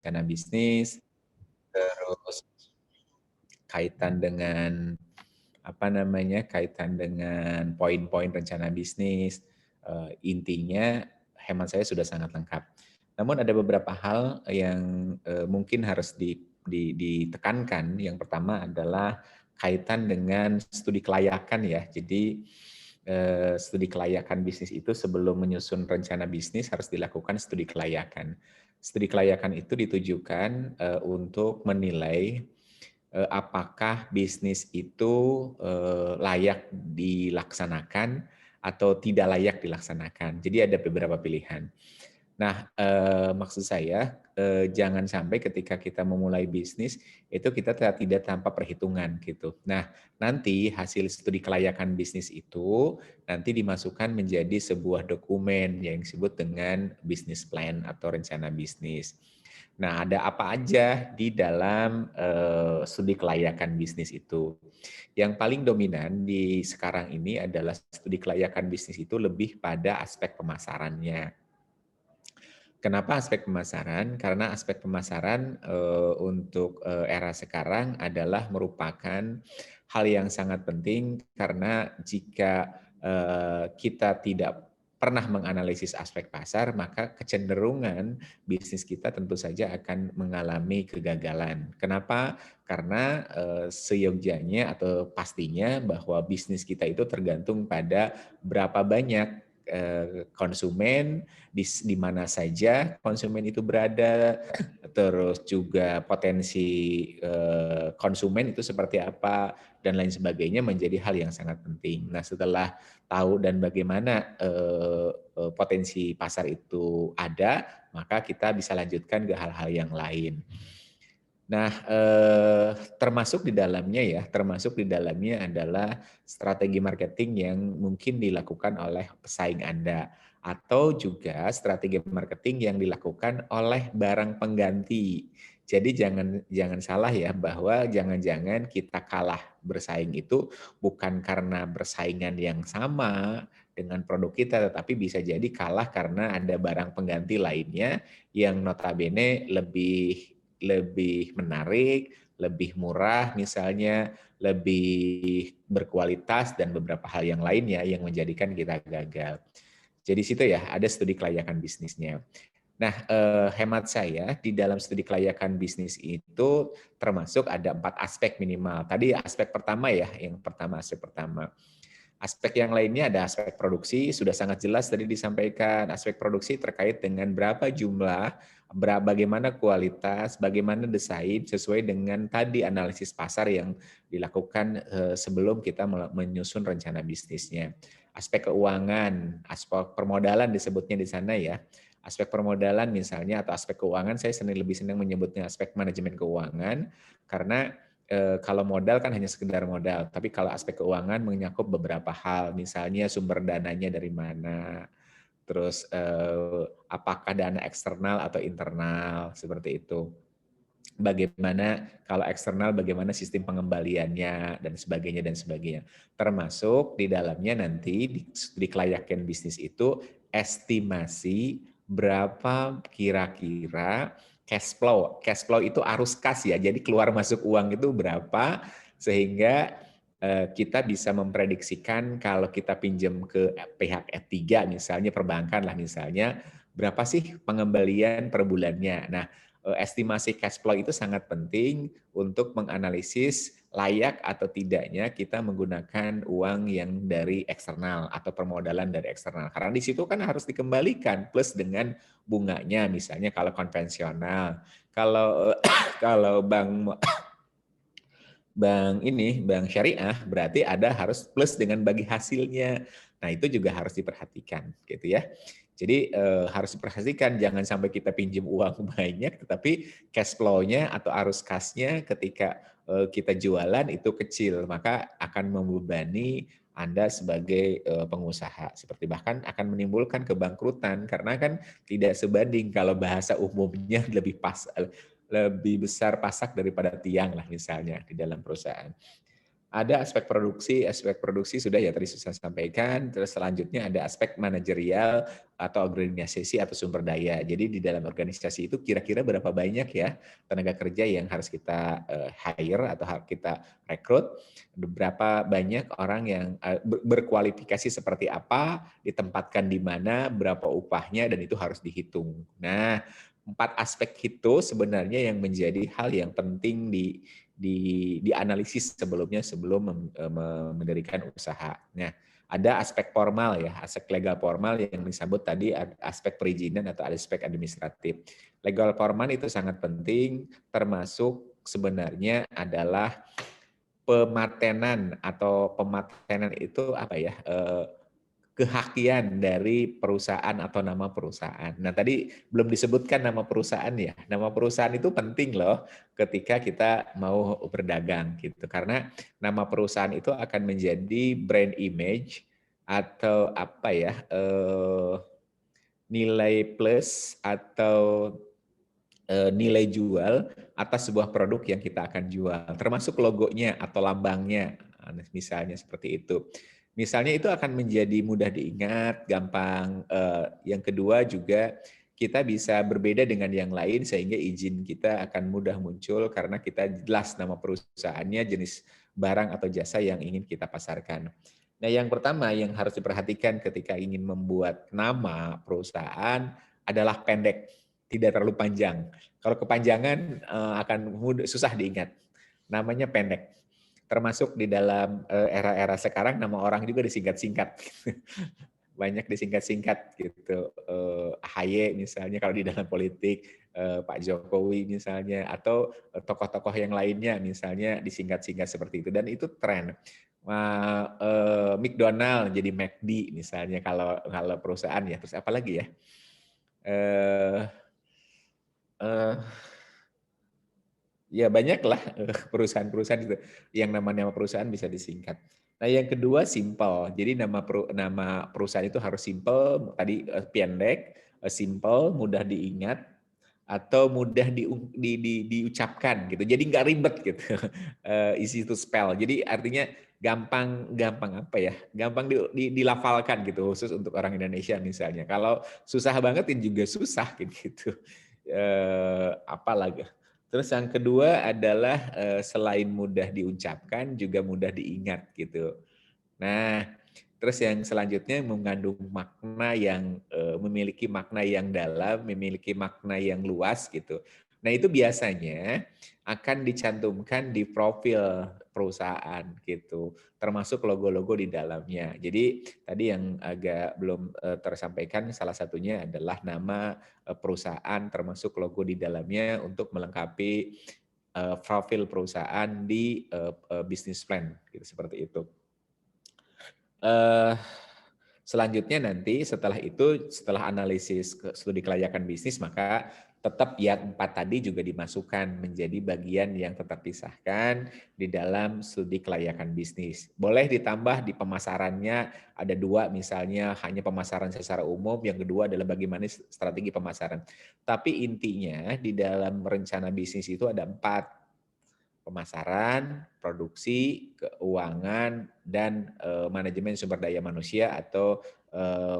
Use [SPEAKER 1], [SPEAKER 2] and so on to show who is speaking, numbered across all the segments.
[SPEAKER 1] rencana bisnis, terus kaitan dengan kaitan dengan poin-poin rencana bisnis. Intinya hemat saya sudah sangat lengkap. Namun ada beberapa hal yang mungkin harus ditekankan. Yang pertama adalah kaitan dengan studi kelayakan ya. Jadi studi kelayakan bisnis itu sebelum menyusun rencana bisnis harus dilakukan studi kelayakan. Studi kelayakan itu ditujukan untuk menilai apakah bisnis itu layak dilaksanakan atau tidak layak dilaksanakan. Jadi ada beberapa pilihan. Nah, maksud saya jangan sampai ketika kita memulai bisnis itu kita tidak tanpa perhitungan gitu. Nah, nanti hasil studi kelayakan bisnis itu nanti dimasukkan menjadi sebuah dokumen yang disebut dengan business plan atau rencana bisnis. Nah, ada apa aja di dalam studi kelayakan bisnis itu? Yang paling dominan di sekarang ini adalah studi kelayakan bisnis itu lebih pada aspek pemasarannya. Kenapa aspek pemasaran? Karena aspek pemasaran untuk era sekarang adalah merupakan hal yang sangat penting karena jika kita tidak pernah menganalisis aspek pasar, maka kecenderungan bisnis kita tentu saja akan mengalami kegagalan. Kenapa? Karena seyogyanya atau pastinya bahwa bisnis kita itu tergantung pada berapa banyak konsumen, di mana saja konsumen itu berada, terus juga potensi konsumen itu seperti apa, dan lain sebagainya menjadi hal yang sangat penting. Nah, setelah tahu dan bagaimana potensi pasar itu ada, maka kita bisa lanjutkan ke hal-hal yang lain. Nah, termasuk di dalamnya adalah strategi marketing yang mungkin dilakukan oleh pesaing Anda atau juga strategi marketing yang dilakukan oleh barang pengganti. Jadi jangan salah ya bahwa jangan-jangan kita kalah bersaing itu bukan karena persaingan yang sama dengan produk kita, tetapi bisa jadi kalah karena ada barang pengganti lainnya yang notabene lebih menarik, lebih murah misalnya, lebih berkualitas dan beberapa hal yang lainnya yang menjadikan kita gagal. Jadi situ ya ada studi kelayakan bisnisnya. Nah, hemat saya di dalam studi kelayakan bisnis itu termasuk ada 4 aspek minimal. Tadi aspek pertama ya, aspek pertama. Aspek yang lainnya ada aspek produksi, sudah sangat jelas tadi disampaikan. Aspek produksi terkait dengan berapa jumlah, bagaimana kualitas, bagaimana desain sesuai dengan tadi analisis pasar yang dilakukan sebelum kita menyusun rencana bisnisnya. Aspek keuangan, aspek permodalan disebutnya di sana ya. Aspek permodalan misalnya atau aspek keuangan, saya lebih senang menyebutnya aspek manajemen keuangan karena kalau modal kan hanya sekedar modal, tapi kalau aspek keuangan mencakup beberapa hal, misalnya sumber dananya dari mana, terus apakah dana eksternal atau internal, seperti itu. Bagaimana kalau eksternal, bagaimana sistem pengembaliannya, dan sebagainya, dan sebagainya. Termasuk di dalamnya nanti di kelayakan bisnis itu estimasi berapa kira-kira cash flow. Cash flow itu arus kas ya, jadi keluar masuk uang itu berapa, sehingga kita bisa memprediksikan kalau kita pinjam ke pihak ketiga, misalnya perbankan lah misalnya, berapa sih pengembalian per bulannya. Nah, estimasi cash flow itu sangat penting untuk menganalisis layak atau tidaknya kita menggunakan uang yang dari eksternal atau permodalan dari eksternal. Karena di situ kan harus dikembalikan plus dengan bunganya misalnya kalau konvensional. Kalau kalau bank syariah berarti ada harus plus dengan bagi hasilnya. Nah, itu juga harus diperhatikan gitu ya. Jadi harus diperhatikan jangan sampai kita pinjam uang banyak tetapi cash flow-nya atau arus kasnya ketika kita jualan itu kecil, maka akan membebani Anda sebagai pengusaha. Seperti bahkan akan menimbulkan kebangkrutan karena kan tidak sebanding kalau bahasa umumnya lebih besar pasak daripada tiang lah misalnya di dalam perusahaan. Ada aspek produksi sudah ya tadi saya sampaikan, terus selanjutnya ada aspek manajerial atau organisasi atau sumber daya. Jadi di dalam organisasi itu kira-kira berapa banyak ya tenaga kerja yang harus kita hire atau kita rekrut, berapa banyak orang yang berkualifikasi seperti apa, ditempatkan di mana, berapa upahnya, dan itu harus dihitung. Nah, 4 aspek itu sebenarnya yang menjadi hal yang penting dianalisis sebelum mendirikan usaha. Nah, ada aspek formal ya, aspek legal formal yang disebut tadi aspek perizinan atau aspek administratif. Legal formal itu sangat penting, termasuk sebenarnya adalah pematenan atau pematenan itu apa ya? Kehakian dari perusahaan atau nama perusahaan. Nah, tadi belum disebutkan nama perusahaan ya. Nama perusahaan itu penting loh ketika kita mau berdagang gitu. Karena nama perusahaan itu akan menjadi brand image atau apa ya, nilai plus atau nilai jual atas sebuah produk yang kita akan jual, termasuk logonya atau lambangnya, misalnya seperti itu. Misalnya itu akan menjadi mudah diingat, gampang. Yang kedua juga kita bisa berbeda dengan yang lain sehingga izin kita akan mudah muncul karena kita jelas nama perusahaannya, jenis barang atau jasa yang ingin kita pasarkan. Nah, yang pertama yang harus diperhatikan ketika ingin membuat nama perusahaan adalah pendek, tidak terlalu panjang. Kalau kepanjangan akan susah diingat. Namanya pendek. Termasuk di dalam era-era sekarang nama orang juga disingkat-singkat. Banyak disingkat-singkat gitu. AHY misalnya kalau di dalam politik, Pak Jokowi misalnya, atau tokoh-tokoh yang lainnya misalnya disingkat-singkat seperti itu. Dan itu tren. McDonald jadi McD misalnya kalau perusahaan ya. Terus apa lagi ya? Eh, eh, Ya banyaklah perusahaan-perusahaan itu yang nama-nama perusahaan bisa disingkat. Nah, yang kedua simple. Jadi nama perusahaan itu harus simple, tadi pendek, simple, mudah diingat atau mudah diucapkan gitu. Jadi nggak ribet gitu. Easy to spell. Jadi artinya gampang gampang apa ya? Gampang dilafalkan gitu khusus untuk orang Indonesia misalnya. Kalau susah banget juga susah gitu. Apa lagi? Terus yang kedua adalah selain mudah diucapkan juga mudah diingat gitu. Nah, terus yang selanjutnya mengandung makna yang memiliki makna yang dalam, memiliki makna yang luas gitu. Nah, itu biasanya akan dicantumkan di profil perusahaan gitu, termasuk logo-logo di dalamnya. Jadi tadi yang agak belum tersampaikan salah satunya adalah nama perusahaan termasuk logo di dalamnya untuk melengkapi profil perusahaan di business plan gitu, seperti itu. Selanjutnya nanti setelah analisis studi kelayakan bisnis, maka tetap yang 4 tadi juga dimasukkan menjadi bagian yang tetap pisahkan di dalam studi kelayakan bisnis. Boleh ditambah di pemasarannya ada 2 misalnya hanya pemasaran secara umum, yang kedua adalah bagaimana strategi pemasaran. Tapi intinya di dalam rencana bisnis itu ada 4: pemasaran, produksi, keuangan, dan manajemen sumber daya manusia atau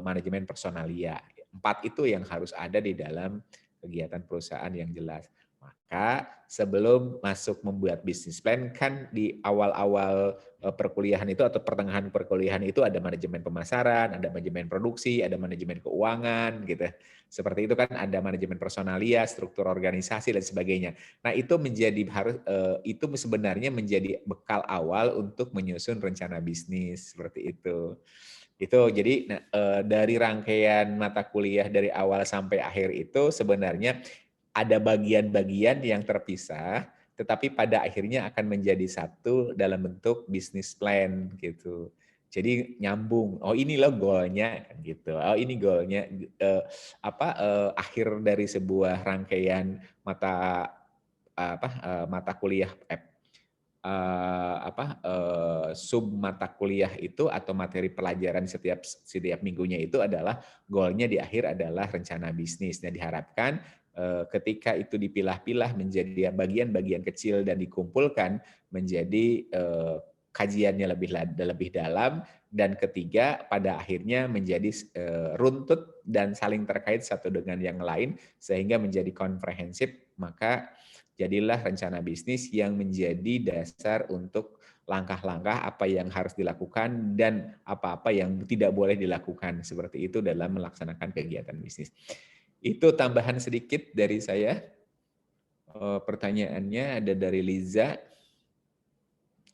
[SPEAKER 1] manajemen personalia. 4 itu yang harus ada di dalam kegiatan perusahaan yang jelas. Maka sebelum masuk membuat bisnis plan, kan di awal-awal perkuliahan itu atau pertengahan perkuliahan itu ada manajemen pemasaran, ada manajemen produksi, ada manajemen keuangan gitu. Seperti itu kan, ada manajemen personalia, struktur organisasi dan sebagainya. Nah, itu itu sebenarnya menjadi bekal awal untuk menyusun rencana bisnis seperti itu. Itu jadi dari rangkaian mata kuliah dari awal sampai akhir itu sebenarnya ada bagian-bagian yang terpisah, tetapi pada akhirnya akan menjadi satu dalam bentuk bisnis plan gitu. Jadi nyambung. Oh, ini loh goalnya gitu. Oh, ini goalnya akhir dari sebuah rangkaian mata kuliah sub mata kuliah itu atau materi pelajaran setiap minggunya itu adalah goalnya di akhir adalah rencana bisnis. Nah, diharapkan ketika itu dipilah-pilah menjadi bagian-bagian kecil dan dikumpulkan menjadi kajiannya lebih dalam, dan ketiga pada akhirnya menjadi runtut dan saling terkait satu dengan yang lain sehingga menjadi komprehensif, maka jadilah rencana bisnis yang menjadi dasar untuk langkah-langkah apa yang harus dilakukan dan apa-apa yang tidak boleh dilakukan, seperti itu dalam melaksanakan kegiatan bisnis. Itu tambahan sedikit dari saya. Pertanyaannya ada dari Liza,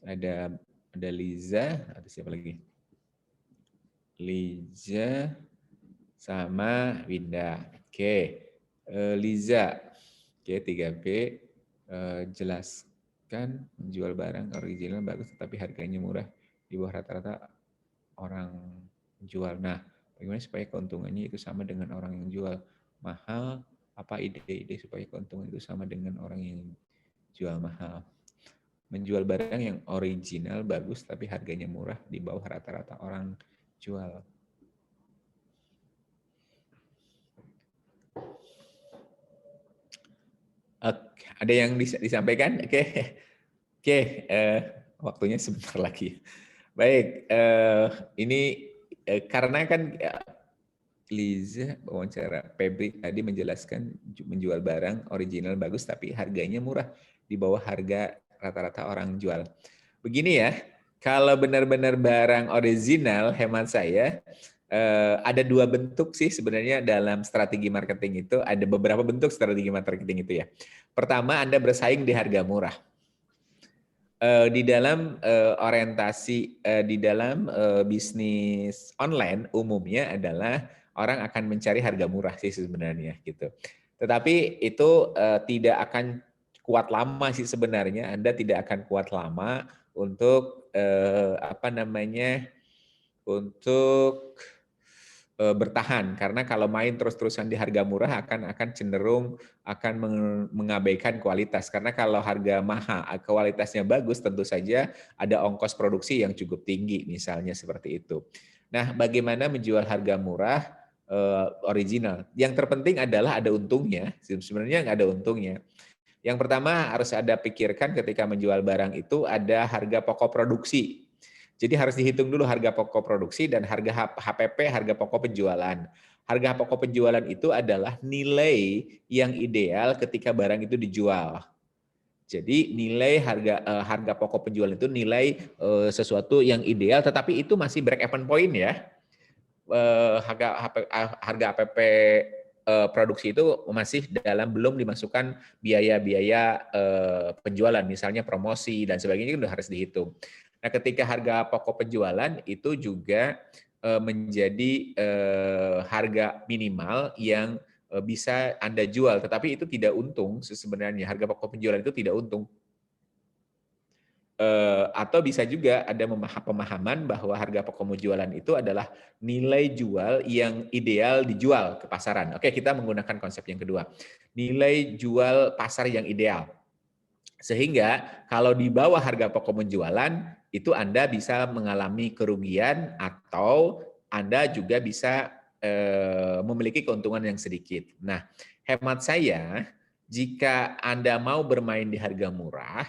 [SPEAKER 1] ada Liza, ada siapa lagi? Liza sama Winda. Oke, Liza, oke 3B, jelaskan menjual barang original bagus tetapi harganya murah di bawah rata-rata orang jual. Nah, bagaimana supaya keuntungannya itu sama dengan orang yang jual mahal? Apa ide-ide supaya keuntungan itu sama dengan orang yang jual mahal? Menjual barang yang original bagus tapi harganya murah di bawah rata-rata orang jual. Oke, ada yang disampaikan? Oke, waktunya sebentar lagi. Baik, ini karena kan Liza wawancara Febri tadi menjelaskan menjual barang original bagus tapi harganya murah di bawah harga rata-rata orang jual. Begini ya, kalau benar-benar barang original hemat saya ada dua bentuk sih sebenarnya dalam strategi marketing itu, ada beberapa bentuk strategi marketing itu ya. Pertama, Anda bersaing di harga murah. Di dalam orientasi di dalam bisnis online umumnya adalah orang akan mencari harga murah sih sebenarnya gitu. Tetapi itu tidak akan kuat lama sih sebenarnya. Anda tidak akan kuat lama untuk untuk bertahan, karena kalau main terus-terusan di harga murah akan cenderung akan mengabaikan kualitas, karena kalau harga mahal kualitasnya bagus tentu saja ada ongkos produksi yang cukup tinggi misalnya seperti itu. Nah, bagaimana menjual harga murah original? Yang terpenting adalah ada untungnya. Sebenarnya nggak ada untungnya. Yang pertama harus ada pikirkan ketika menjual barang itu ada harga pokok produksi. Jadi harus dihitung dulu harga pokok produksi dan harga HPP, harga pokok penjualan. Harga pokok penjualan itu adalah nilai yang ideal ketika barang itu dijual. Jadi nilai harga pokok penjualan itu nilai sesuatu yang ideal, tetapi itu masih break even point ya. Harga HPP produksi itu masih belum dimasukkan biaya-biaya penjualan, misalnya promosi dan sebagainya itu harus dihitung. Nah, ketika harga pokok penjualan itu juga menjadi harga minimal yang bisa Anda jual, tetapi itu tidak untung sebenarnya. Harga pokok penjualan itu tidak untung. Atau bisa juga ada pemahaman bahwa harga pokok penjualan itu adalah nilai jual yang ideal dijual ke pasaran. Oke, kita menggunakan konsep yang kedua. Nilai jual pasar yang ideal. Sehingga kalau di bawah harga pokok penjualan, itu Anda bisa mengalami kerugian atau Anda juga bisa memiliki keuntungan yang sedikit. Nah, hemat saya, jika Anda mau bermain di harga murah,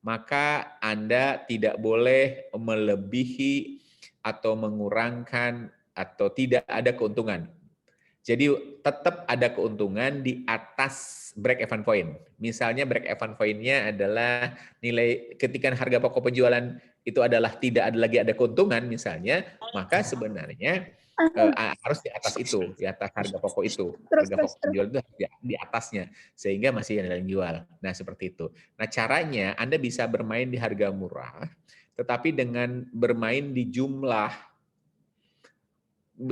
[SPEAKER 1] maka Anda tidak boleh melebihi atau mengurangkan atau tidak ada keuntungan. Jadi tetap ada keuntungan di atas break even point. Misalnya break even point-nya adalah nilai ketika harga pokok penjualan itu adalah tidak ada lagi ada keuntungan misalnya, maka sebenarnya harus di atas itu, di atas harga pokok itu. Harga pokok penjualan itu di atasnya sehingga masih ada yang jual. Nah, seperti itu. Nah, caranya Anda bisa bermain di harga murah tetapi dengan bermain di jumlah.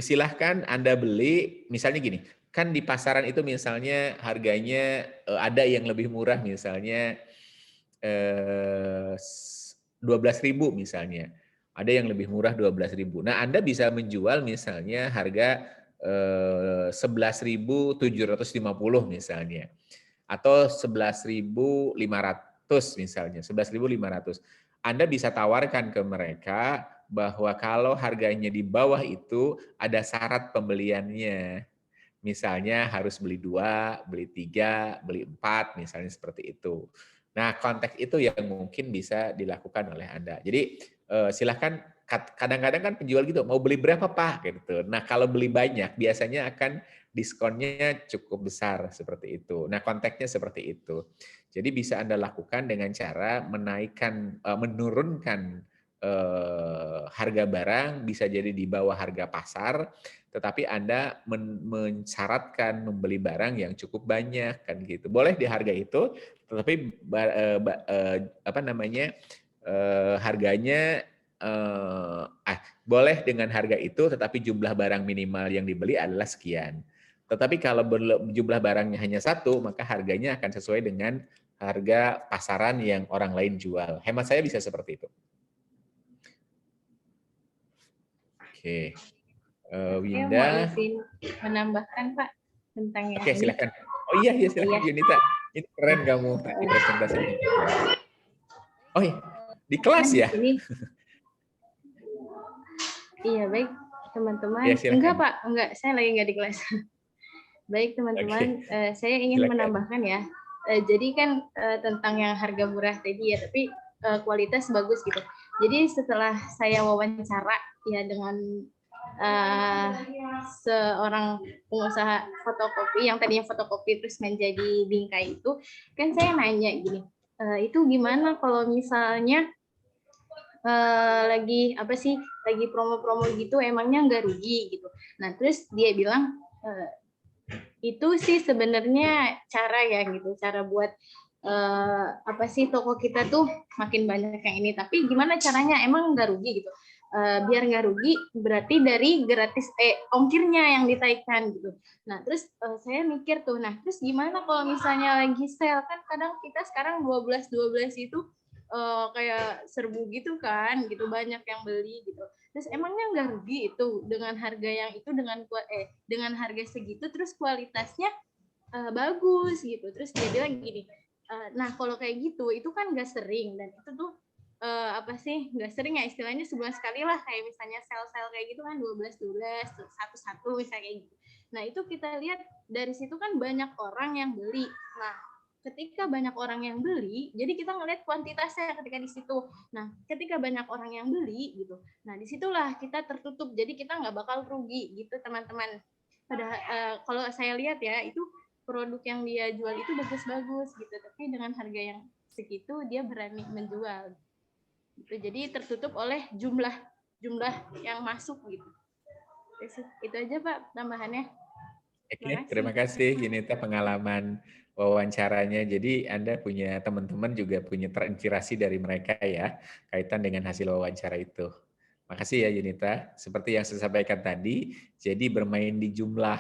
[SPEAKER 1] Silahkan Anda beli, misalnya gini, kan di pasaran itu misalnya harganya ada yang lebih murah misalnya 12.000 misalnya. Ada yang lebih murah 12.000. Nah, Anda bisa menjual misalnya harga 11.750 misalnya. Atau 11.500 misalnya, 11.500. Anda bisa tawarkan ke mereka bahwa kalau harganya di bawah itu ada syarat pembeliannya. Misalnya harus beli 2, beli 3, beli 4, misalnya seperti itu. Nah, konteks itu yang mungkin bisa dilakukan oleh Anda. Jadi, silahkan kadang-kadang kan penjual gitu, "Mau beli berapa, Pak?" Gitu. Nah, kalau beli banyak biasanya akan diskonnya cukup besar seperti itu. Nah, konteksnya seperti itu. Jadi bisa Anda lakukan dengan cara menaikkan menurunkan, harga barang, bisa jadi di bawah harga pasar, tetapi Anda mensyaratkan membeli barang yang cukup banyak, kan gitu. Boleh di harga itu, tetapi apa namanya, harganya, boleh dengan harga itu, tetapi jumlah barang minimal yang dibeli adalah sekian. Tetapi kalau jumlah barangnya hanya satu, maka harganya akan sesuai dengan harga pasaran yang orang lain jual. Hemat saya bisa seperti itu. Oke,
[SPEAKER 2] Saya mau
[SPEAKER 1] Winda.
[SPEAKER 2] izin menambahkan Pak tentang yang
[SPEAKER 1] Oke,
[SPEAKER 2] ini.
[SPEAKER 1] silakan. Oh iya, iya silakan
[SPEAKER 2] Iya.
[SPEAKER 1] Yunita. Ini keren kamu tadi presentasinya. Oh iya, di kelas
[SPEAKER 2] Kan
[SPEAKER 1] ya?
[SPEAKER 2] ini iya baik teman-teman.
[SPEAKER 1] Ya
[SPEAKER 2] Enggak
[SPEAKER 1] silakan.
[SPEAKER 2] Pak, enggak. Saya lagi enggak di kelas. Baik teman-teman,
[SPEAKER 1] Oke,
[SPEAKER 2] saya ingin
[SPEAKER 1] silakan.
[SPEAKER 2] menambahkan ya. Jadi kan tentang yang harga murah tadi ya, tapi kualitas bagus gitu. Jadi setelah saya wawancara ya dengan uh, seorang pengusaha fotokopi yang tadinya fotokopi terus menjadi bingkai itu, kan saya nanya gini, itu gimana kalau misalnya lagi apa sih, lagi promo-promo gitu, emangnya nggak rugi gitu. Nah terus dia bilang itu sih sebenarnya cara ya gitu, cara buat apa sih toko kita tuh makin banyak yang ini. Tapi gimana caranya? Emang nggak rugi gitu. Biar nggak rugi berarti dari gratis ongkirnya yang ditaikkan gitu. Nah terus saya mikir tuh, nah terus gimana kalau misalnya lagi sale, kan kadang kita sekarang 12 itu kayak serbu gitu kan, gitu banyak yang beli gitu. Terus emangnya nggak rugi itu dengan harga yang itu, dengan harga segitu terus kualitasnya bagus gitu. Terus dia bilang gini, nah kalau kayak gitu itu kan nggak sering, dan itu tuh apa sih, nggak sering ya, istilahnya sebulan sekali lah, kayak misalnya sale-sale kayak gitu kan 12 satu misalnya kayak gitu. Nah itu kita lihat dari situ kan banyak orang yang beli. Nah ketika banyak orang yang beli, jadi kita ngelihat kuantitasnya ketika di situ. Nah, ketika banyak orang yang beli gitu, nah disitulah kita tertutup. Jadi kita nggak bakal rugi gitu teman-teman. Pada kalau saya lihat ya, itu produk yang dia jual itu bagus-bagus gitu, tapi dengan harga yang segitu dia berani menjual. Gitu. Jadi tertutup oleh jumlah yang masuk gitu. Itu aja Pak tambahannya. Terima
[SPEAKER 1] Oke,
[SPEAKER 2] kasih.
[SPEAKER 1] terima kasih Yunita pengalaman wawancaranya. Jadi Anda punya teman-teman juga punya terinspirasi dari mereka ya, kaitan dengan hasil wawancara itu. Makasih ya Yunita. Seperti yang saya sampaikan tadi, jadi bermain di jumlah.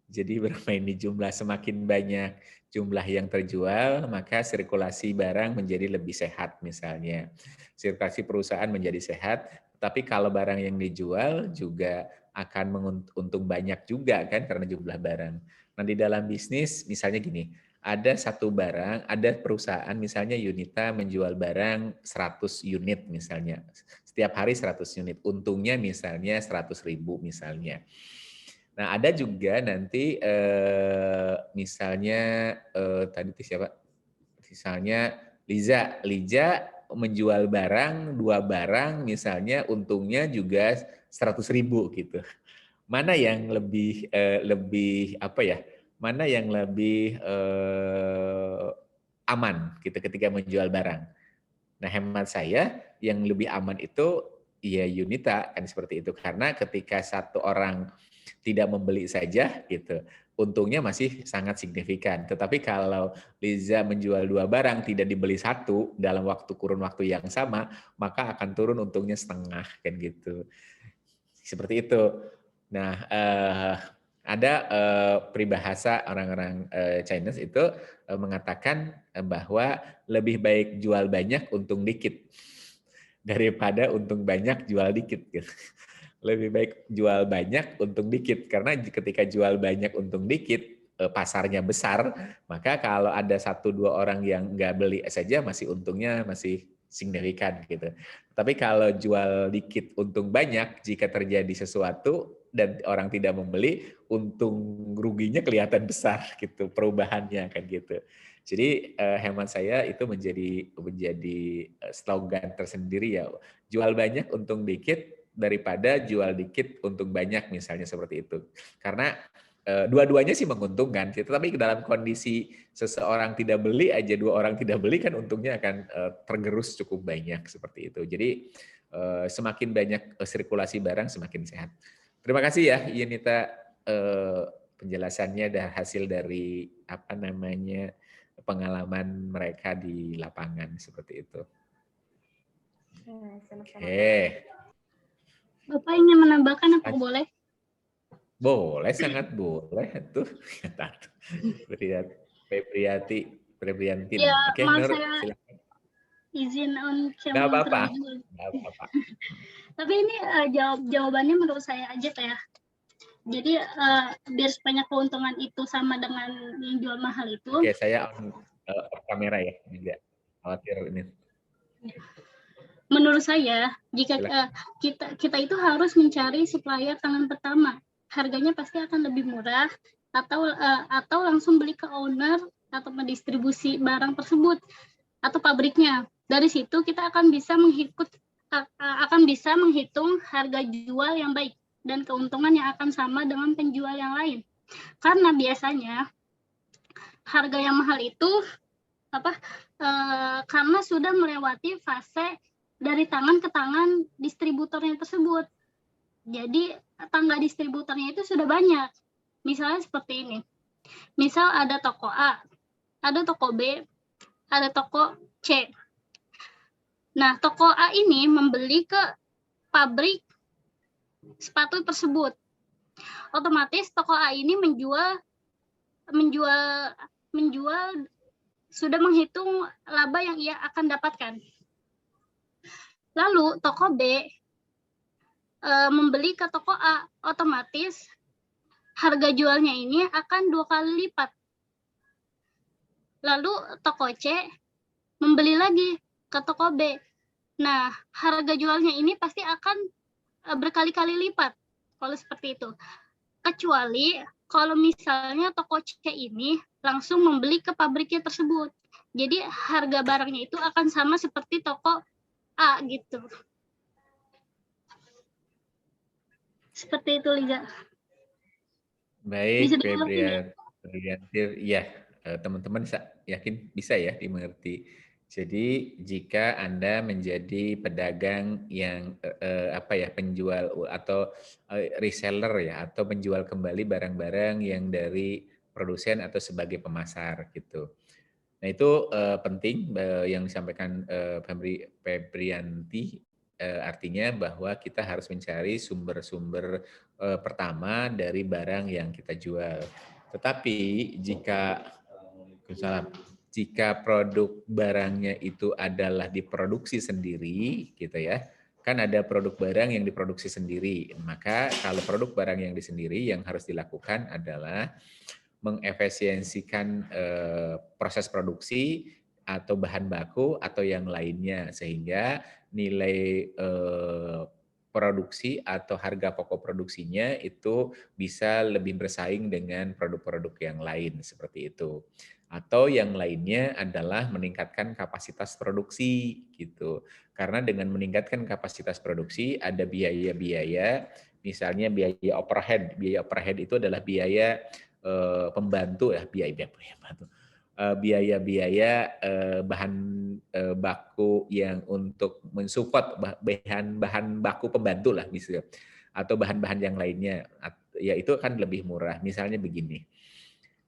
[SPEAKER 1] Jadi bermain di jumlah, semakin banyak jumlah yang terjual, maka sirkulasi barang menjadi lebih sehat misalnya. Sirkulasi perusahaan menjadi sehat, tapi kalau barang yang dijual juga akan menguntung banyak juga kan karena jumlah barang. Nah di dalam bisnis misalnya gini, ada satu barang, ada perusahaan misalnya Yunita menjual barang 100 unit misalnya. Setiap hari 100 unit, untungnya misalnya 100.000 misalnya. Nah, ada juga nanti misalnya tadi itu siapa? Misalnya Liza menjual barang, 2 barang misalnya untungnya juga 100.000 gitu. Mana yang lebih apa ya? Mana yang lebih aman gitu ketika menjual barang? Nah, hemat saya yang lebih aman itu ya Yunita kan seperti itu. Karena ketika satu orang tidak membeli saja gitu, untungnya masih sangat signifikan. Tetapi kalau Liza menjual 2 barang tidak dibeli satu dalam kurun waktu yang sama, maka akan turun untungnya setengah kan gitu. Seperti itu. Nah, ada peribahasa orang-orang Chinese itu mengatakan bahwa lebih baik jual banyak untung dikit daripada untung banyak jual dikit gitu. Lebih baik jual banyak untung dikit karena ketika jual banyak untung dikit pasarnya besar, maka kalau ada 1-2 orang yang nggak beli saja masih untungnya masih signifikan gitu. Tapi kalau jual dikit untung banyak, jika terjadi sesuatu dan orang tidak membeli, untung ruginya kelihatan besar gitu perubahannya kan gitu. Jadi hemat saya itu menjadi slogan tersendiri ya. Jual banyak untung dikit daripada jual dikit untung banyak misalnya seperti itu. Karena dua-duanya sih menguntungkan, tetapi dalam kondisi seseorang tidak beli aja, dua orang tidak beli kan untungnya akan tergerus cukup banyak seperti itu. Jadi semakin banyak sirkulasi barang semakin sehat. Terima kasih ya Yunita, penjelasannya dan hasil dari apa namanya pengalaman mereka di lapangan seperti itu.
[SPEAKER 2] Sama-sama.
[SPEAKER 1] Oke.
[SPEAKER 2] Bapak ingin menambahkan apa boleh?
[SPEAKER 1] Boleh, sangat boleh tuh. Febriantin.
[SPEAKER 2] Ya,
[SPEAKER 1] Oke,
[SPEAKER 2] maaf
[SPEAKER 1] Nur,
[SPEAKER 2] saya
[SPEAKER 1] silakan.
[SPEAKER 2] izin
[SPEAKER 1] Nggak
[SPEAKER 2] untuk
[SPEAKER 1] apa-apa.
[SPEAKER 2] terlebih dulu.
[SPEAKER 1] Nggak apa-apa.
[SPEAKER 2] Tapi ini jawabannya menurut saya aja ya. Jadi biar banyak keuntungan itu sama dengan yang jual mahal itu.
[SPEAKER 1] Oke, saya on kamera ya, tidak khawatir ini.
[SPEAKER 2] Menurut saya, jika kita itu harus mencari supplier tangan pertama, harganya pasti akan lebih murah, atau langsung beli ke owner atau mendistribusi barang tersebut atau pabriknya. Dari situ kita akan bisa menghitung harga jual yang baik dan keuntungan yang akan sama dengan penjual yang lain. Karena biasanya harga yang mahal itu karena sudah melewati fase dari tangan ke tangan distributornya tersebut. Jadi tangga distributornya itu sudah banyak. Misalnya seperti ini. Misal ada toko A, ada toko B, ada toko C. Nah, toko A ini membeli ke pabrik sepatu tersebut. Otomatis toko A ini menjual sudah menghitung laba yang ia akan dapatkan. Lalu toko B membeli ke toko A, otomatis harga jualnya ini akan 2 kali lipat. Lalu toko C membeli lagi ke toko B. Nah, harga jualnya ini pasti akan berkali-kali lipat kalau seperti itu. Kecuali kalau misalnya toko C ini langsung membeli ke pabriknya tersebut. Jadi harga barangnya itu akan sama seperti toko A gitu. Seperti itu, Liga.
[SPEAKER 1] Baik, Febriantil. Iya, teman-teman yakin bisa ya dimengerti. Jadi jika Anda menjadi pedagang yang penjual atau reseller ya, atau menjual kembali barang-barang yang dari produsen atau sebagai pemasar gitu. Nah itu penting yang disampaikan Febrianti, artinya bahwa kita harus mencari sumber-sumber pertama dari barang yang kita jual. Tetapi jika produk barangnya itu adalah diproduksi sendiri, gitu ya, kan ada produk barang yang diproduksi sendiri. Maka kalau produk barang yang sendiri yang harus dilakukan adalah mengefisiensikan proses produksi atau bahan baku atau yang lainnya sehingga nilai produksi atau harga pokok produksinya itu bisa lebih bersaing dengan produk-produk yang lain seperti itu. Atau yang lainnya adalah meningkatkan kapasitas produksi gitu. Karena dengan meningkatkan kapasitas produksi ada biaya-biaya, misalnya biaya overhead. Biaya overhead itu adalah biaya pembantu ya, biaya-biaya bahan baku yang untuk mensupport bahan baku pembantu lah misalnya, atau bahan-bahan yang lainnya, ya itu kan lebih murah. Misalnya begini,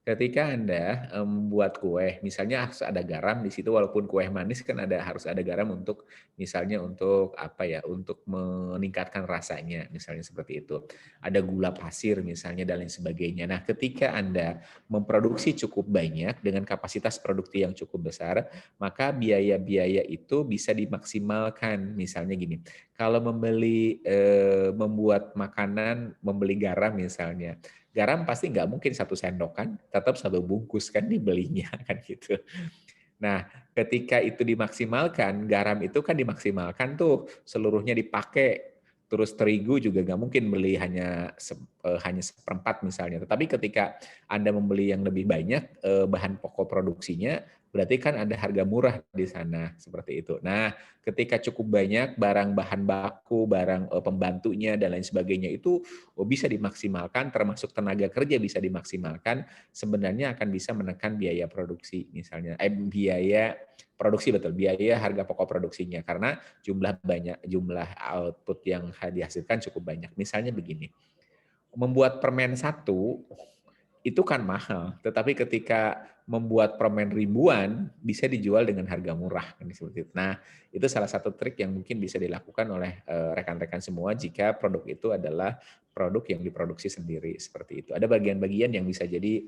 [SPEAKER 1] ketika Anda membuat kue, misalnya harus ada garam di situ, walaupun kue manis kan harus ada garam untuk misalnya untuk untuk meningkatkan rasanya, misalnya seperti itu. Ada gula pasir misalnya dan lain sebagainya. Nah, ketika Anda memproduksi cukup banyak dengan kapasitas produksi yang cukup besar, maka biaya-biaya itu bisa dimaksimalkan. Misalnya gini, kalau membuat makanan, membeli garam misalnya, garam pasti nggak mungkin 1 sendok kan, tetap 1 bungkus kan dibelinya kan gitu. Nah, ketika itu dimaksimalkan, garam itu kan dimaksimalkan tuh seluruhnya dipakai. Terus terigu juga nggak mungkin beli hanya seperempat misalnya. Tetapi ketika Anda membeli yang lebih banyak bahan pokok produksinya, berarti kan ada harga murah di sana seperti itu. Nah, ketika cukup banyak barang bahan baku, barang pembantunya dan lain sebagainya itu bisa dimaksimalkan, termasuk tenaga kerja bisa dimaksimalkan, sebenarnya akan bisa menekan biaya produksi misalnya, biaya produksi betul, biaya harga pokok produksinya karena jumlah output yang dihasilkan cukup banyak. Misalnya begini, membuat permen satu itu kan mahal, tetapi ketika membuat permen ribuan bisa dijual dengan harga murah kan seperti itu. Nah, itu salah satu trik yang mungkin bisa dilakukan oleh rekan-rekan semua jika produk itu adalah produk yang diproduksi sendiri seperti itu. Ada bagian-bagian yang bisa jadi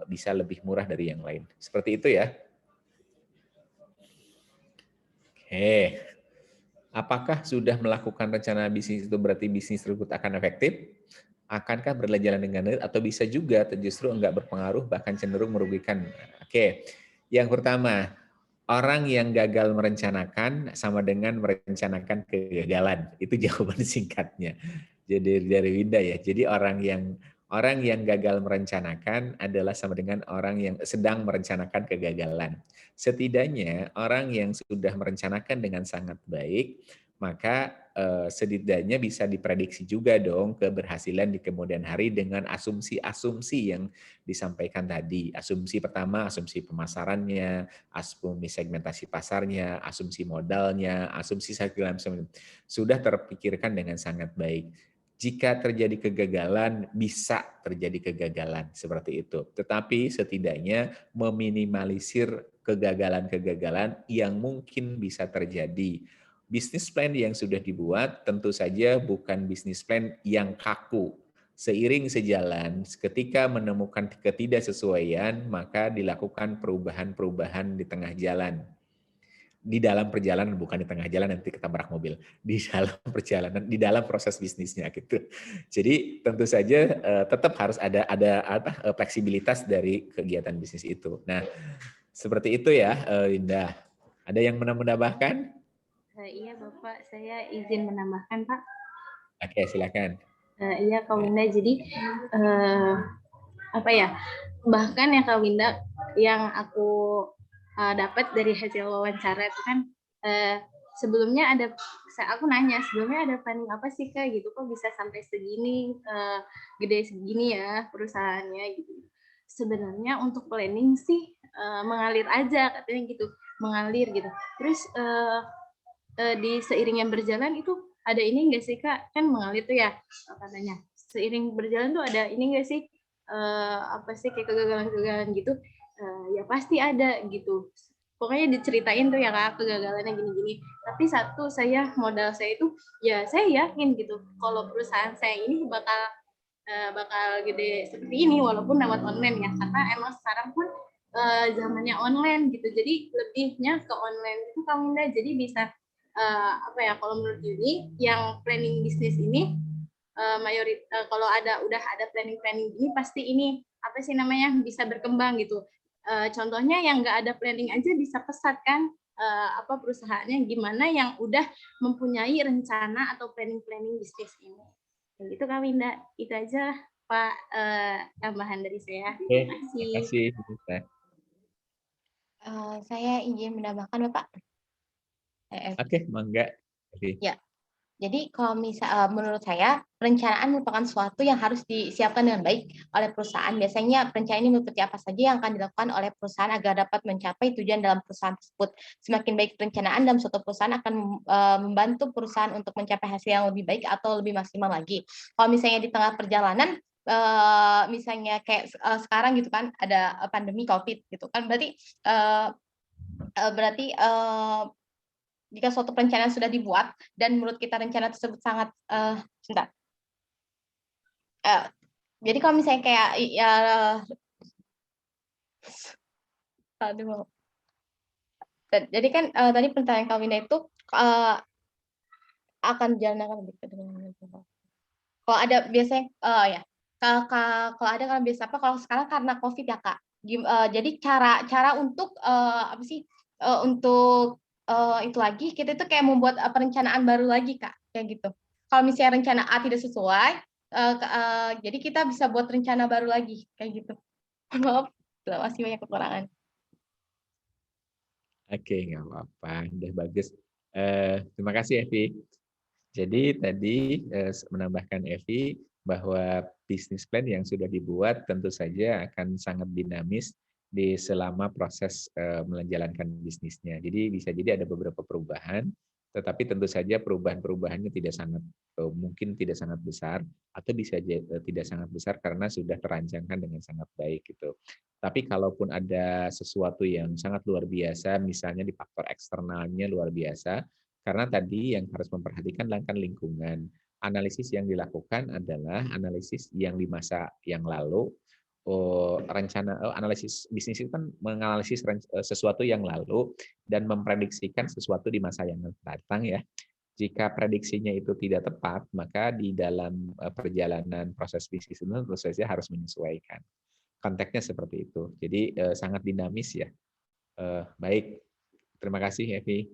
[SPEAKER 1] bisa lebih murah dari yang lain. Seperti itu ya. Oke. Apakah sudah melakukan rencana bisnis itu berarti bisnis tersebut akan efektif? Akankah berjalan dengan baik atau bisa juga justru enggak berpengaruh bahkan cenderung merugikan? Oke. Yang pertama, orang yang gagal merencanakan sama dengan merencanakan kegagalan. Itu jawaban singkatnya. Jadi dari Winda ya. Jadi orang yang gagal merencanakan adalah sama dengan orang yang sedang merencanakan kegagalan. Setidaknya orang yang sudah merencanakan dengan sangat baik, maka setidaknya bisa diprediksi juga dong keberhasilan di kemudian hari dengan asumsi-asumsi yang disampaikan tadi. Asumsi pertama, asumsi pemasarannya, asumsi segmentasi pasarnya, asumsi modalnya, asumsi segala macam sudah terpikirkan dengan sangat baik. Jika terjadi kegagalan, bisa terjadi kegagalan seperti itu. Tetapi setidaknya meminimalisir kegagalan-kegagalan yang mungkin bisa terjadi. Bisnis plan yang sudah dibuat tentu saja bukan bisnis plan yang kaku. Seiring sejalan, ketika menemukan ketidaksesuaian, maka dilakukan perubahan-perubahan di tengah jalan. Di dalam perjalanan, bukan di tengah jalan nanti ketabrak mobil. Di dalam perjalanan, di dalam proses bisnisnya gitu. Jadi tentu saja tetap harus ada fleksibilitas dari kegiatan bisnis itu. Nah, seperti itu ya, Indah. Ada yang menambahkan?
[SPEAKER 2] Iya Bapak, saya izin menambahkan Pak.
[SPEAKER 1] Oke, silakan.
[SPEAKER 2] Iya Kak Winda, jadi apa ya? Bahkan ya Kak Winda, yang aku dapat dari hasil wawancara itu kan sebelumnya aku nanya sebelumnya ada planning apa sih Kak gitu, kok bisa sampai segini gede segini ya perusahaannya gitu. Sebenarnya untuk planning sih mengalir aja katanya gitu, mengalir gitu. Terus di seiring yang berjalan itu ada ini enggak sih Kak, kan mengalir tuh ya katanya. Seiring berjalan tuh ada ini enggak sih apa sih kayak kegagalan-kegagalan gitu, ya pasti ada gitu. Pokoknya diceritain tuh ya Kak kegagalannya gini-gini. Tapi satu, modal saya itu ya saya yakin gitu kalau perusahaan saya ini bakal gede seperti ini walaupun lewat online ya, karena emang sekarang pun zamannya online gitu. Jadi lebihnya ke online itu Kak Winda. Jadi bisa apa ya, kalau menurut ini yang planning bisnis ini kalau udah ada planning ini pasti ini apa sih namanya bisa berkembang gitu. Contohnya yang nggak ada planning aja bisa pesat kan apa perusahaannya, gimana yang udah mempunyai rencana atau planning bisnis ini. Gitu Kak Winda, itu aja Pak tambahan dari saya.
[SPEAKER 1] Oke,
[SPEAKER 2] Terima
[SPEAKER 1] terima
[SPEAKER 2] kasih.
[SPEAKER 1] kasih.
[SPEAKER 3] Saya izin menambahkan Bapak.
[SPEAKER 1] Oke, mangga.
[SPEAKER 3] Ya, jadi kalau menurut saya perencanaan merupakan sesuatu yang harus disiapkan dengan baik oleh perusahaan. Biasanya perencanaan ini meliputi apa saja yang akan dilakukan oleh perusahaan agar dapat mencapai tujuan dalam perusahaan tersebut. Semakin baik perencanaan dalam suatu perusahaan akan membantu perusahaan untuk mencapai hasil yang lebih baik atau lebih maksimal lagi. Kalau misalnya di tengah perjalanan, misalnya kayak sekarang gitu kan ada pandemi COVID gitu kan, berarti jika suatu perencanaan sudah dibuat dan menurut kita rencana tersebut sangat jadi kalau misalnya kayak jadi kan tadi pertanyaan Kak Winda itu akan dijalankan lebih dengan kalau ada biasanya kalau ada kan biasa apa kalau sekarang karena COVID ya Kak. Jadi cara untuk apa sih untuk itu lagi kita itu kayak membuat perencanaan baru lagi Kak, kayak gitu. kalau misalnya rencana A tidak sesuai, jadi kita bisa buat rencana baru lagi kayak gitu. Maaf, masih banyak kekurangan.
[SPEAKER 1] Oke, nggak apa-apa, udah bagus. Terima kasih Evi. Jadi tadi menambahkan Evi bahwa bisnis plan yang sudah dibuat tentu saja akan sangat dinamis di selama proses menjalankan bisnisnya. Jadi bisa jadi ada beberapa perubahan, tetapi tentu saja perubahan-perubahannya mungkin tidak sangat besar, atau bisa tidak sangat besar karena sudah terancangkan dengan sangat baik gitu. Tapi kalaupun ada sesuatu yang sangat luar biasa, misalnya di faktor eksternalnya luar biasa, karena tadi yang harus memperhatikan kan lingkungan. Analisis yang dilakukan adalah analisis yang di masa yang lalu. Analisis bisnis itu kan menganalisis sesuatu yang lalu dan memprediksikan sesuatu di masa yang datang ya. Jika prediksinya itu tidak tepat, maka di dalam perjalanan proses bisnis itu tentu saja harus menyesuaikan. Konteksnya seperti itu. Jadi sangat dinamis ya. Baik, terima kasih Evi.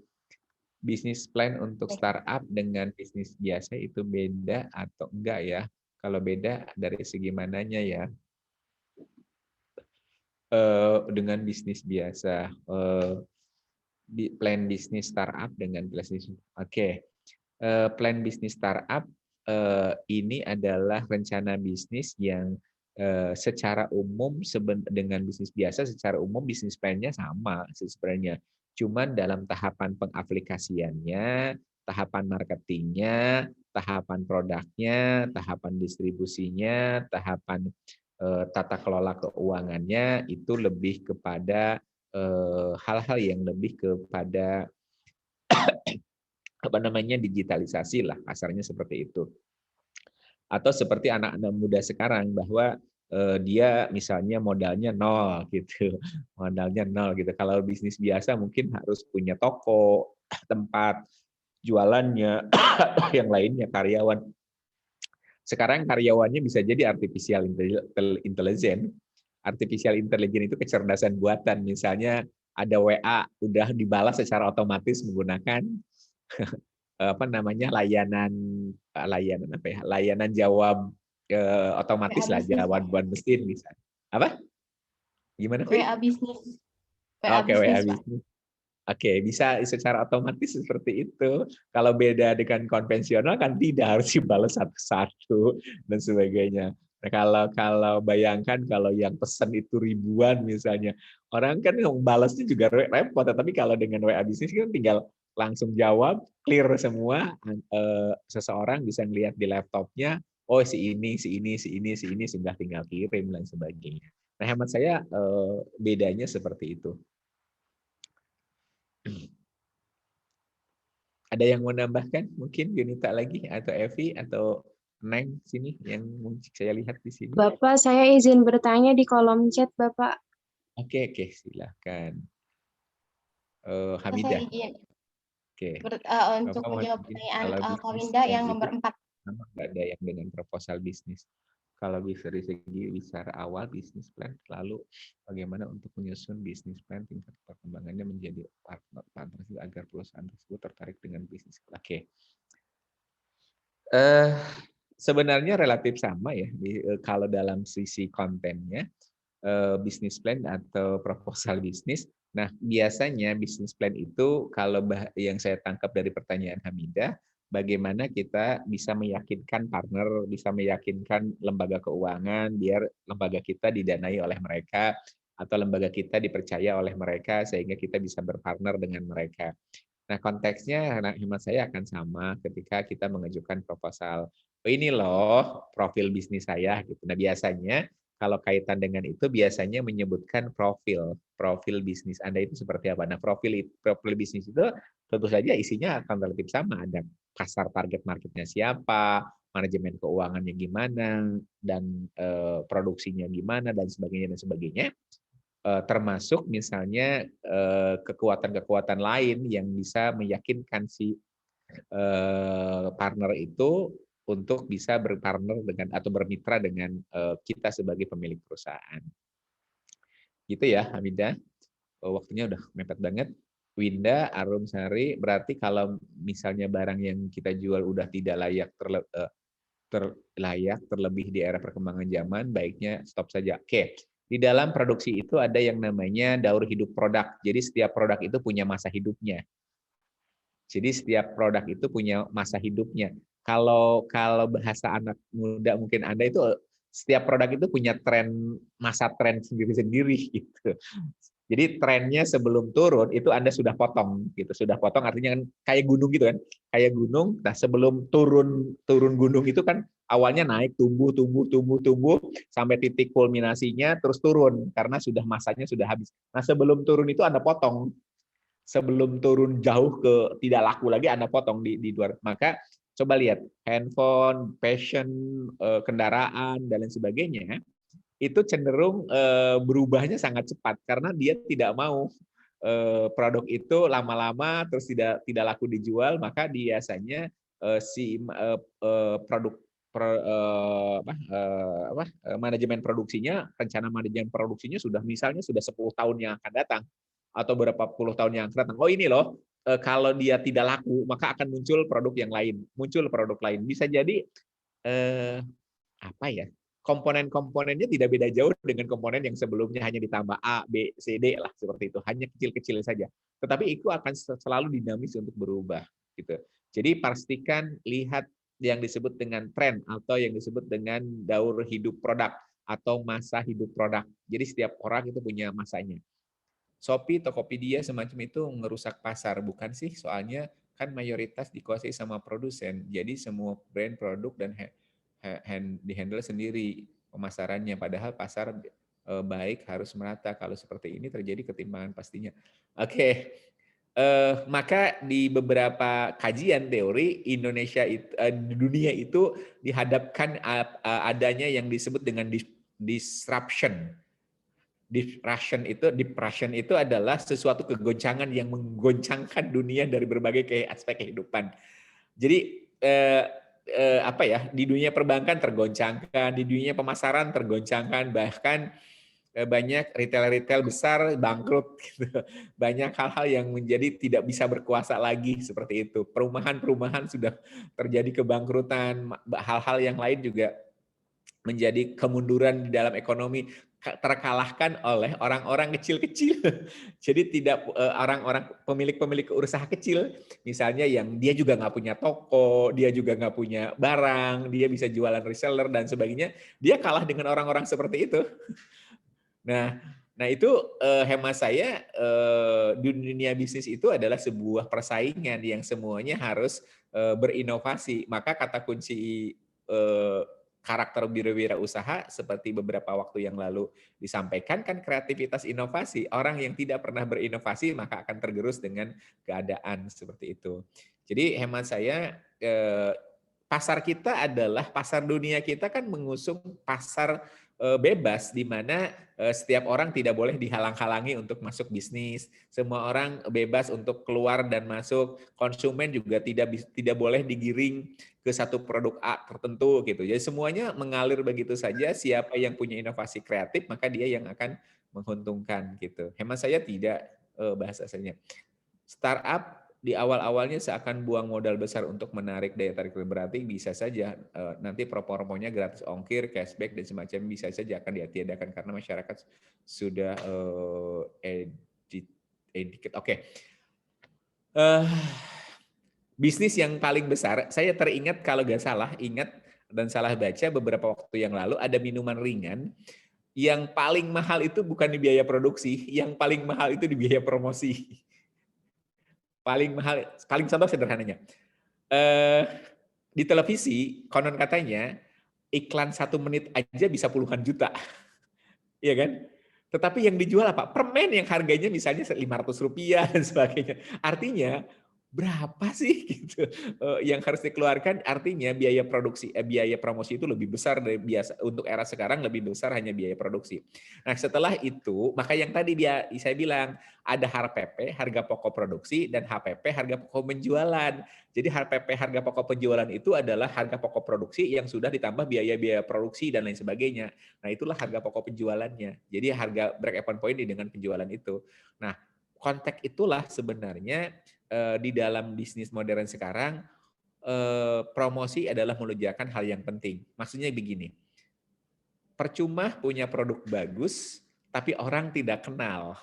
[SPEAKER 1] Bisnis plan untuk startup dengan bisnis biasa itu beda atau enggak ya? Kalau beda dari segi mananya ya? Dengan bisnis biasa, plan bisnis startup dengan bisnis. Oke. Plan bisnis startup ini adalah rencana bisnis yang secara umum dengan bisnis biasa, secara umum bisnis plan-nya sama sebenarnya. Cuman dalam tahapan pengaplikasiannya, tahapan marketingnya, tahapan produknya, tahapan distribusinya, tahapan tata kelola keuangannya itu lebih kepada hal-hal yang lebih kepada digitalisasi lah, kasarnya seperti itu. Atau seperti anak-anak muda sekarang bahwa dia misalnya modalnya nol gitu, modalnya nol gitu. Kalau bisnis biasa mungkin harus punya toko, tempat jualannya, yang lainnya karyawan. Sekarang karyawannya bisa jadi artificial intelligence. Artificial intelligence itu kecerdasan buatan. Misalnya ada WA udah dibalas secara otomatis menggunakan layanan jawab otomatis lah, jawaban mesin bisa. Apa? Gimana, Fi?
[SPEAKER 3] WA bisnis.
[SPEAKER 1] Oke, WA bisnis. Oke, bisa secara otomatis seperti itu. Kalau beda dengan konvensional kan tidak harus dibalas satu-satu dan sebagainya. Nah, kalau bayangkan kalau yang pesan itu ribuan misalnya, orang kan yang balasnya juga repot. Tapi kalau dengan WA bisnis kan tinggal langsung jawab, clear semua. Seseorang bisa ngelihat di laptopnya, oh si ini, sudah tinggal kirim dan sebagainya. Nah, hemat saya bedanya seperti itu. Ada yang mau nambahkan? Mungkin Yunita lagi atau Evi atau Neng sini yang saya lihat di sini.
[SPEAKER 4] Bapak, saya izin bertanya di kolom chat, Bapak.
[SPEAKER 1] Oke, silakan. Hamidah. Oke.
[SPEAKER 3] Untuk menjawab pertanyaan Kawinda yang nomor 4.
[SPEAKER 1] Nggak ada yang dengan proposal bisnis. Kalau bisa dari segi bicara awal bisnis plan, lalu bagaimana untuk menyusun bisnis plan tingkat perkembangannya menjadi partner agar perusahaan tersebut tertarik dengan bisnis. Oke. Sebenarnya relatif sama ya kalau dalam sisi kontennya bisnis plan atau proposal bisnis. Nah, biasanya bisnis plan itu kalau yang saya tangkap dari pertanyaan Hamidah, bagaimana kita bisa meyakinkan partner, bisa meyakinkan lembaga keuangan biar lembaga kita didanai oleh mereka atau lembaga kita dipercaya oleh mereka sehingga kita bisa berpartner dengan mereka. Nah, konteksnya hemat saya akan sama ketika kita mengajukan proposal. Oh, ini loh profil bisnis saya gitu. Nah, biasanya kalau kaitan dengan itu biasanya menyebutkan profil bisnis Anda itu seperti apa. Nah, profil bisnis itu tentu saja isinya akan relatif sama. Ada pasar target marketnya siapa, manajemen keuangannya gimana, dan produksinya gimana, dan sebagainya. Termasuk misalnya kekuatan-kekuatan lain yang bisa meyakinkan si partner itu untuk bisa berpartner dengan atau bermitra dengan kita sebagai pemilik perusahaan. Gitu ya, Hamidah. Waktunya udah mepet banget. Winda, Arumsari, berarti kalau misalnya barang yang kita jual udah tidak layak terlebih di era perkembangan zaman, baiknya stop saja. Oke, di dalam produksi itu ada yang namanya daur hidup produk. Jadi setiap produk itu punya masa hidupnya. Jadi setiap produk itu punya masa hidupnya. Kalau bahasa anak muda mungkin Anda itu setiap produk itu punya masa tren sendiri-sendiri gitu. Jadi trennya sebelum turun itu Anda sudah potong gitu. Sudah potong artinya kan kayak gunung gitu kan. Kayak gunung. Nah, sebelum turun gunung itu kan awalnya naik, tumbuh sampai titik kulminasinya terus turun karena sudah masanya sudah habis. Nah, sebelum turun itu Anda potong. Sebelum turun jauh ke tidak laku lagi Anda potong di luar. Maka coba lihat handphone, fashion, kendaraan dan lain sebagainya itu cenderung berubahnya sangat cepat karena dia tidak mau produk itu lama-lama terus tidak laku dijual, maka biasanya produk manajemen produksinya, rencana manajemen produksinya sudah misalnya sudah 10 tahun yang akan datang atau berapa puluh tahun yang akan datang. Oh ini loh, kalau dia tidak laku maka akan muncul produk yang lain, bisa jadi apa ya, komponen-komponennya tidak beda jauh dengan komponen yang sebelumnya hanya ditambah A, B, C, D lah seperti itu, hanya kecil-kecil saja. Tetapi itu akan selalu dinamis untuk berubah gitu. Jadi pastikan lihat yang disebut dengan tren atau yang disebut dengan daur hidup produk atau masa hidup produk. Jadi setiap orang itu punya masanya. Shopee, Tokopedia semacam itu ngerusak pasar, bukan sih? Soalnya kan mayoritas dikuasai sama produsen. Jadi semua brand produk dan dihandle sendiri pemasarannya. Padahal pasar baik harus merata. Kalau seperti ini terjadi ketimpangan pastinya. Oke. Maka di beberapa kajian teori Indonesia dunia itu dihadapkan adanya yang disebut dengan disruption. Disruption itu adalah sesuatu kegoncangan yang menggoncangkan dunia dari berbagai aspek kehidupan. Jadi apa ya, di dunia perbankan tergoncangkan, di dunia pemasaran tergoncangkan, bahkan banyak retail besar bangkrut gitu. Banyak hal-hal yang menjadi tidak bisa berkuasa lagi seperti itu. Perumahan sudah terjadi kebangkrutan, hal-hal yang lain juga menjadi kemunduran di dalam ekonomi, terkalahkan oleh orang-orang kecil-kecil. Jadi tidak orang-orang pemilik usaha kecil, misalnya yang dia juga nggak punya toko, dia juga nggak punya barang, dia bisa jualan reseller dan sebagainya, dia kalah dengan orang-orang seperti itu. Nah itu hemat saya di dunia bisnis itu adalah sebuah persaingan yang semuanya harus berinovasi. Maka kata kunci karakter wirausaha seperti beberapa waktu yang lalu disampaikan kan kreativitas inovasi. Orang yang tidak pernah berinovasi maka akan tergerus dengan keadaan seperti itu. Jadi hemat saya pasar kita adalah pasar dunia kita kan mengusung pasar bebas di mana setiap orang tidak boleh dihalang-halangi untuk masuk bisnis. Semua orang bebas untuk keluar dan masuk. Konsumen juga tidak boleh digiring ke satu produk A tertentu gitu. Jadi semuanya mengalir begitu saja. Siapa yang punya inovasi kreatif maka dia yang akan menguntungkan gitu. Hemat saya tidak bahasanya. Startup di awal-awalnya seakan buang modal besar untuk menarik daya tarik, berarti bisa saja nanti promonya gratis ongkir, cashback dan semacam bisa saja akan ditiadakan karena masyarakat sudah educate. Oke. Bisnis yang paling besar, saya teringat kalau nggak salah, ingat dan salah baca beberapa waktu yang lalu ada minuman ringan yang paling mahal itu bukan di biaya produksi, yang paling mahal itu di biaya promosi. Paling mahal, paling contoh sederhananya. Di televisi, konon katanya, iklan 1 menit aja bisa puluhan juta. Iya kan? Tetapi yang dijual apa? Permen yang harganya misalnya Rp500 dan sebagainya. Artinya, berapa sih gitu yang harus dikeluarkan? Artinya biaya produksi, biaya promosi itu lebih besar dari biasa. Untuk era sekarang lebih besar hanya biaya produksi. Nah setelah itu, maka yang tadi saya bilang, ada HPP, harga pokok produksi, dan HPP, harga pokok penjualan. Jadi HPP, harga pokok penjualan itu adalah harga pokok produksi yang sudah ditambah biaya-biaya produksi dan lain sebagainya. Nah itulah harga pokok penjualannya. Jadi harga break even point dengan penjualan itu. Nah konteks itulah sebenarnya di dalam bisnis modern sekarang promosi adalah menunjukkan hal yang penting. Maksudnya begini, percuma punya produk bagus, tapi orang tidak kenal.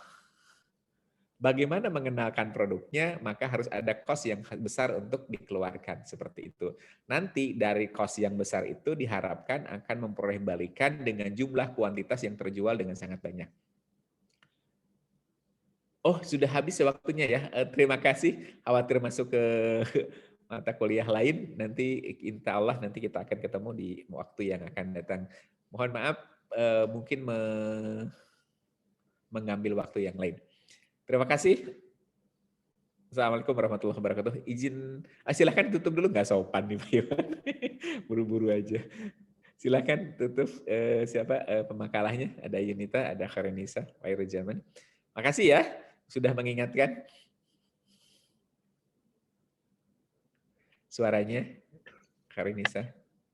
[SPEAKER 1] Bagaimana mengenalkan produknya, maka harus ada cost yang besar untuk dikeluarkan, seperti itu. Nanti dari cost yang besar itu diharapkan akan memperoleh balikan dengan jumlah kuantitas yang terjual dengan sangat banyak. Oh, sudah habis waktunya ya. Terima kasih. Khawatir masuk ke mata kuliah lain. Nanti insya Allah nanti kita akan ketemu di waktu yang akan datang. Mohon maaf, mungkin mengambil waktu yang lain. Terima kasih. Assalamualaikum warahmatullahi wabarakatuh. Izin, silahkan tutup dulu, nggak sopan nih Pak Iwan. Buru-buru aja. Silahkan tutup siapa pemakalahnya. Ada Yunita, ada Kharenisa, Pak Irjaman. Makasih ya sudah mengingatkan. Suaranya Kharenisa.